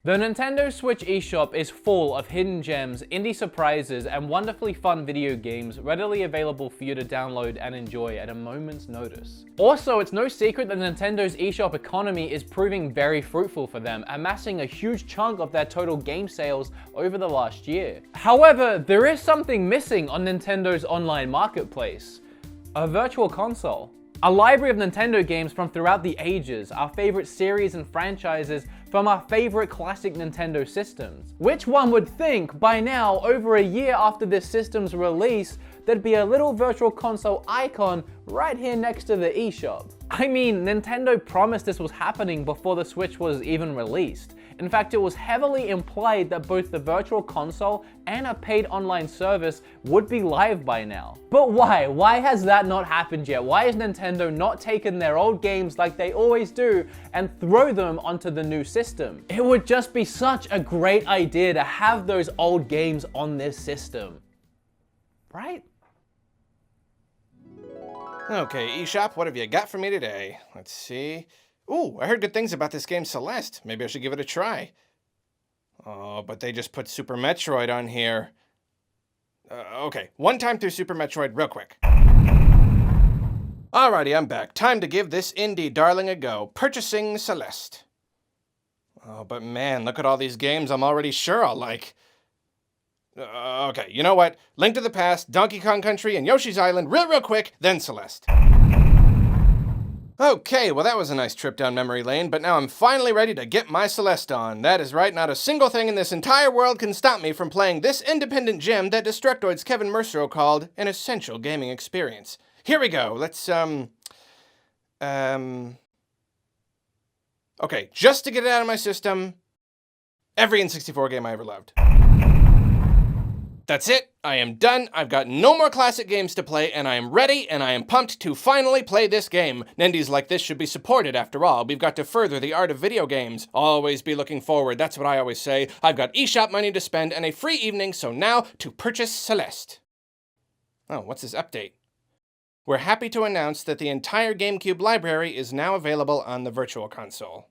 The Nintendo Switch eShop is full of hidden gems, indie surprises, and wonderfully fun video games readily available for you to download and enjoy at a moment's notice. Also, it's no secret that Nintendo's eShop economy is proving very fruitful for them, amassing a huge chunk of their total game sales over the last year. However, there is something missing on Nintendo's online marketplace: a virtual console. A library of Nintendo games from throughout the ages, our favorite series and franchises from our favorite classic Nintendo systems. Which one would think by now, over a year after this system's release, there'd be a little virtual console icon right here next to the eShop. I mean, Nintendo promised this was happening before the Switch was even released. In fact, it was heavily implied that both the virtual console and a paid online service would be live by now. But why? Why has that not happened yet? Why has Nintendo not taken their old games like they always do and throw them onto the new system? It would just be such a great idea to have those old games on this system, right? Okay, eShop, what have you got for me today? Let's see. Ooh, I heard good things about this game Celeste. Maybe I should give it a try. Oh, but they just put Super Metroid on here. Okay, one time through Super Metroid real quick. Alrighty, I'm back. Time to give this indie darling a go. Purchasing Celeste. Oh, but man, look at all these games I'm already sure I'll like. Okay, you know what? Link to the Past, Donkey Kong Country, and Yoshi's Island real quick, then Celeste. Okay, well that was a nice trip down memory lane, but now I'm finally ready to get my Celeste on. That is right, not a single thing in this entire world can stop me from playing this independent gem that Destructoid's Kevin Mercer called an essential gaming experience. Here we go, let's, okay, just to get it out of my system, every N64 game I ever loved. That's it, I am done, I've got no more classic games to play, and I am ready, and I am pumped to finally play this game. Nindies like this should be supported after all. We've got to further the art of video games. Always be looking forward, that's what I always say. I've got eShop money to spend and a free evening, so now to purchase Celeste. Oh, what's this update? We're happy to announce that the entire GameCube library is now available on the Virtual Console.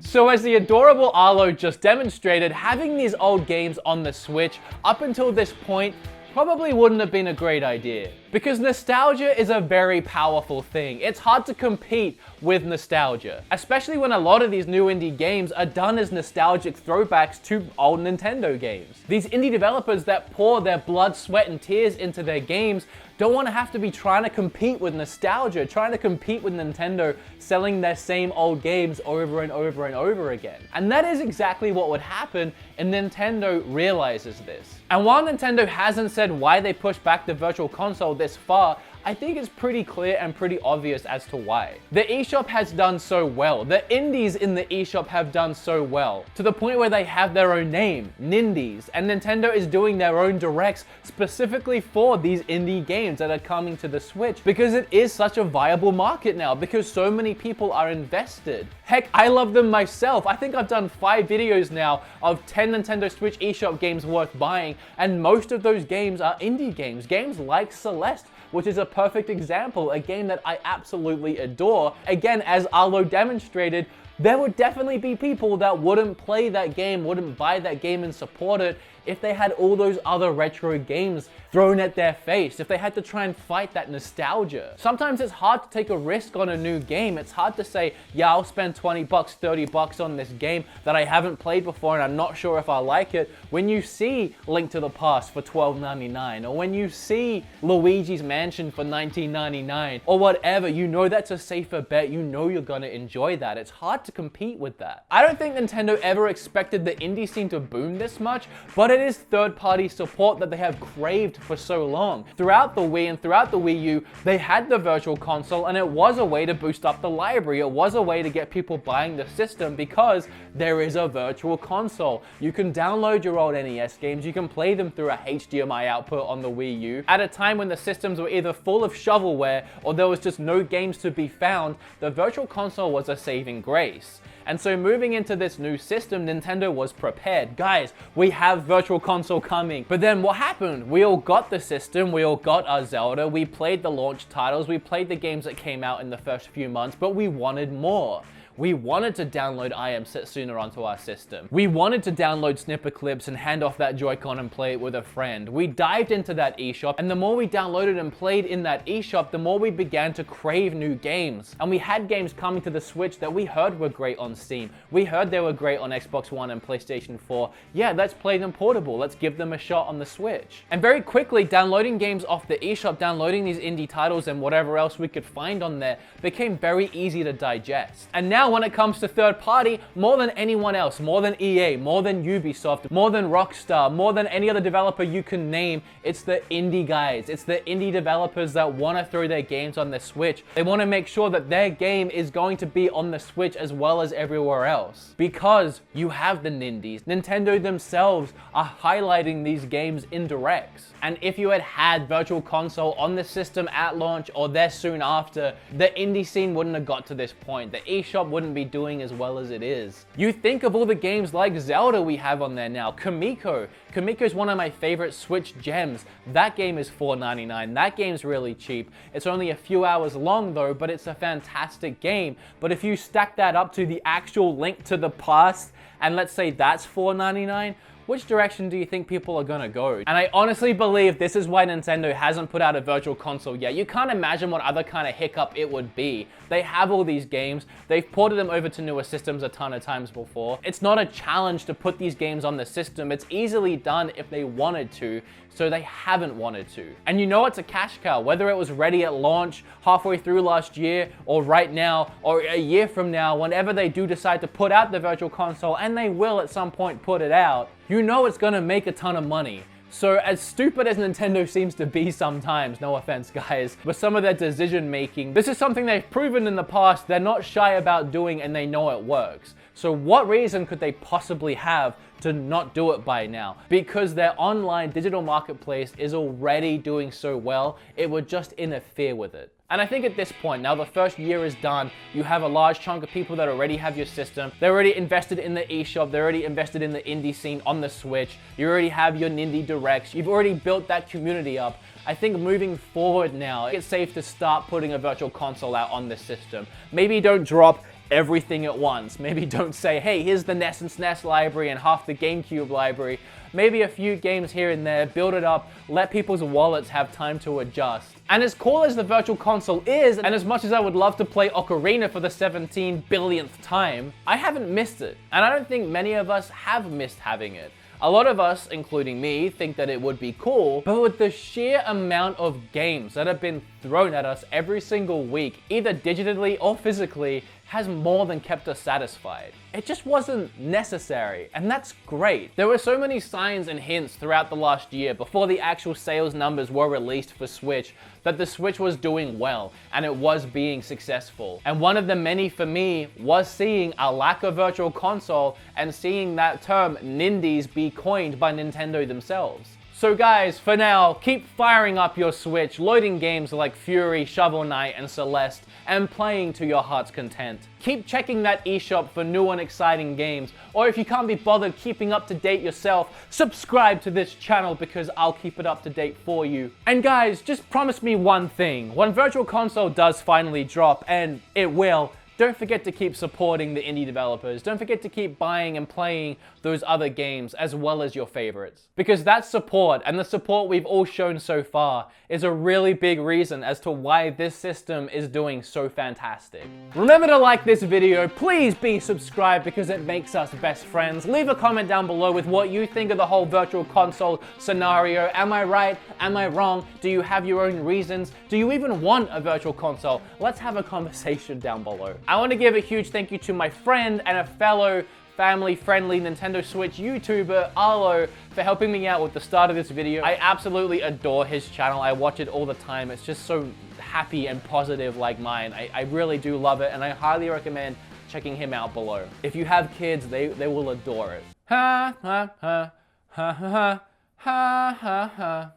So as the adorable Arlo just demonstrated, having these old games on the Switch up until this point probably wouldn't have been a great idea. Because nostalgia is a very powerful thing. It's hard to compete with nostalgia, especially when a lot of these new indie games are done as nostalgic throwbacks to old Nintendo games. These indie developers that pour their blood, sweat, and tears into their games don't want to have to be trying to compete with nostalgia, trying to compete with Nintendo selling their same old games over and over and over again. And that is exactly what would happen, and Nintendo realizes this. And while Nintendo hasn't said why they pushed back the Virtual Console this far, I think it's pretty clear and pretty obvious as to why. The eShop has done so well. The indies in the eShop have done so well, to the point where they have their own name, Nindies, and Nintendo is doing their own directs specifically for these indie games that are coming to the Switch, because it is such a viable market now, because so many people are invested. Heck, I love them myself. I think I've done 5 videos now of 10 Nintendo Switch eShop games worth buying, and most of those games are indie games. Games like Celeste, which is a perfect example, a game that I absolutely adore. Again, as Arlo demonstrated, there would definitely be people that wouldn't play that game, wouldn't buy that game and support it if they had all those other retro games thrown at their face, if they had to try and fight that nostalgia. Sometimes it's hard to take a risk on a new game. It's hard to say, yeah, I'll spend 20 bucks, 30 bucks on this game that I haven't played before and I'm not sure if I like it, when you see Link to the Past for $12.99, or when you see Luigi's Mansion for $19.99, or whatever, you know that's a safer bet, you know you're gonna enjoy that. It's hard to compete with that. I don't think Nintendo ever expected the indie scene to boom this much, but it is third-party support that they have craved for so long. Throughout the Wii and throughout the Wii U, they had the Virtual Console, and it was a way to boost up the library. It was a way to get people buying the system because there is a Virtual Console. You can download your old NES games, you can play them through a HDMI output on the Wii U. At a time when the systems were either full of shovelware or there was just no games to be found, the Virtual Console was a saving grace. And so moving into this new system, Nintendo was prepared. Guys, we have Virtual virtual console coming. But then what happened? We all got the system, we all got our Zelda, we played the launch titles, we played the games that came out in the first few months, but we wanted more. We wanted to download I Am Setsuna onto our system. We wanted to download snipper clips and hand off that Joy-Con and play it with a friend. We dived into that eShop, and the more we downloaded and played in that eShop, the more we began to crave new games. And we had games coming to the Switch that we heard were great on Steam. We heard they were great on Xbox One and PlayStation 4. Yeah, let's play them portable. Let's give them a shot on the Switch. And very quickly, downloading games off the eShop, downloading these indie titles and whatever else we could find on there became very easy to digest. And now when it comes to third party, more than anyone else, more than EA, more than Ubisoft, more than Rockstar, more than any other developer you can name, it's the indie guys. It's the indie developers that want to throw their games on the Switch. They want to make sure that their game is going to be on the Switch as well as everywhere else. Because you have the Nindies. Nintendo themselves are highlighting these games in directs. And if you had had Virtual Console on the system at launch or there soon after, the indie scene wouldn't have got to this point. The eShop wouldn't be doing as well as it is. You think of all the games like Zelda we have on there now. Kamiko. Kamiko is one of my favorite Switch gems. That game is $4.99. That game's really cheap. It's only a few hours long though, but it's a fantastic game. But if you stack that up to the actual Link to the Past, and let's say that's $4.99, which direction do you think people are gonna go? And I honestly believe this is why Nintendo hasn't put out a Virtual Console yet. You can't imagine what other kind of hiccup it would be. They have all these games. They've ported them over to newer systems a ton of times before. It's not a challenge to put these games on the system. It's easily done if they wanted to, so they haven't wanted to. And you know it's a cash cow, whether it was ready at launch, halfway through last year, or right now, or a year from now, whenever they do decide to put out the Virtual Console, and they will at some point put it out, you know it's gonna make a ton of money. So as stupid as Nintendo seems to be sometimes, no offense guys, with some of their decision making, this is something they've proven in the past they're not shy about doing and they know it works. So what reason could they possibly have to not do it by now? Because their online digital marketplace is already doing so well, it would just interfere with it. And I think at this point, now the first year is done, you have a large chunk of people that already have your system, they're already invested in the eShop, they're already invested in the indie scene on the Switch, you already have your Nindie Directs, you've already built that community up. I think moving forward now, it's safe to start putting a Virtual Console out on the system. Maybe don't drop everything at once. Maybe don't say, hey, here's the NES and SNES library and half the GameCube library. Maybe a few games here and there, build it up, let people's wallets have time to adjust. And as cool as the Virtual Console is, and as much as I would love to play Ocarina for the 17 billionth time, I haven't missed it. And I don't think many of us have missed having it. A lot of us, including me, think that it would be cool, but with the sheer amount of games that have been thrown at us every single week, either digitally or physically, has more than kept us satisfied. It just wasn't necessary, and that's great. There were so many signs and hints throughout the last year before the actual sales numbers were released for Switch that the Switch was doing well and it was being successful. And one of the many for me was seeing a lack of Virtual Console and seeing that term Nindies be coined by Nintendo themselves. So guys, for now, keep firing up your Switch, loading games like Fury, Shovel Knight, and Celeste, and playing to your heart's content. Keep checking that eShop for new and exciting games, or if you can't be bothered keeping up to date yourself, subscribe to this channel because I'll keep it up to date for you. And guys, just promise me one thing. When Virtual Console does finally drop, and it will, don't forget to keep supporting the indie developers. Don't forget to keep buying and playing those other games as well as your favorites. Because that support, and the support we've all shown so far, is a really big reason as to why this system is doing so fantastic. Remember to like this video, please be subscribed because it makes us best friends. Leave a comment down below with what you think of the whole Virtual Console scenario. Am I right? Am I wrong? Do you have your own reasons? Do you even want a Virtual Console? Let's have a conversation down below. I want to give a huge thank you to my friend and a fellow family-friendly Nintendo Switch YouTuber, Arlo, for helping me out with the start of this video. I absolutely adore his channel. I watch it all the time. It's just so happy and positive like mine. I really do love it, and I highly recommend checking him out below. If you have kids, they will adore it. Ha ha ha ha ha ha ha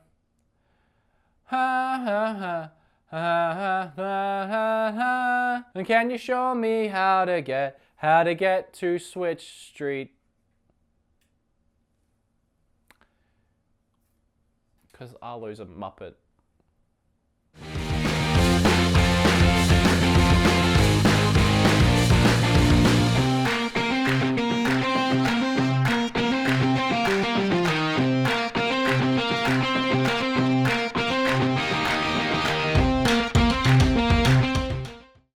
ha ha ha ha. And can you show me how to get to Switch Street? because Arlo's a Muppet.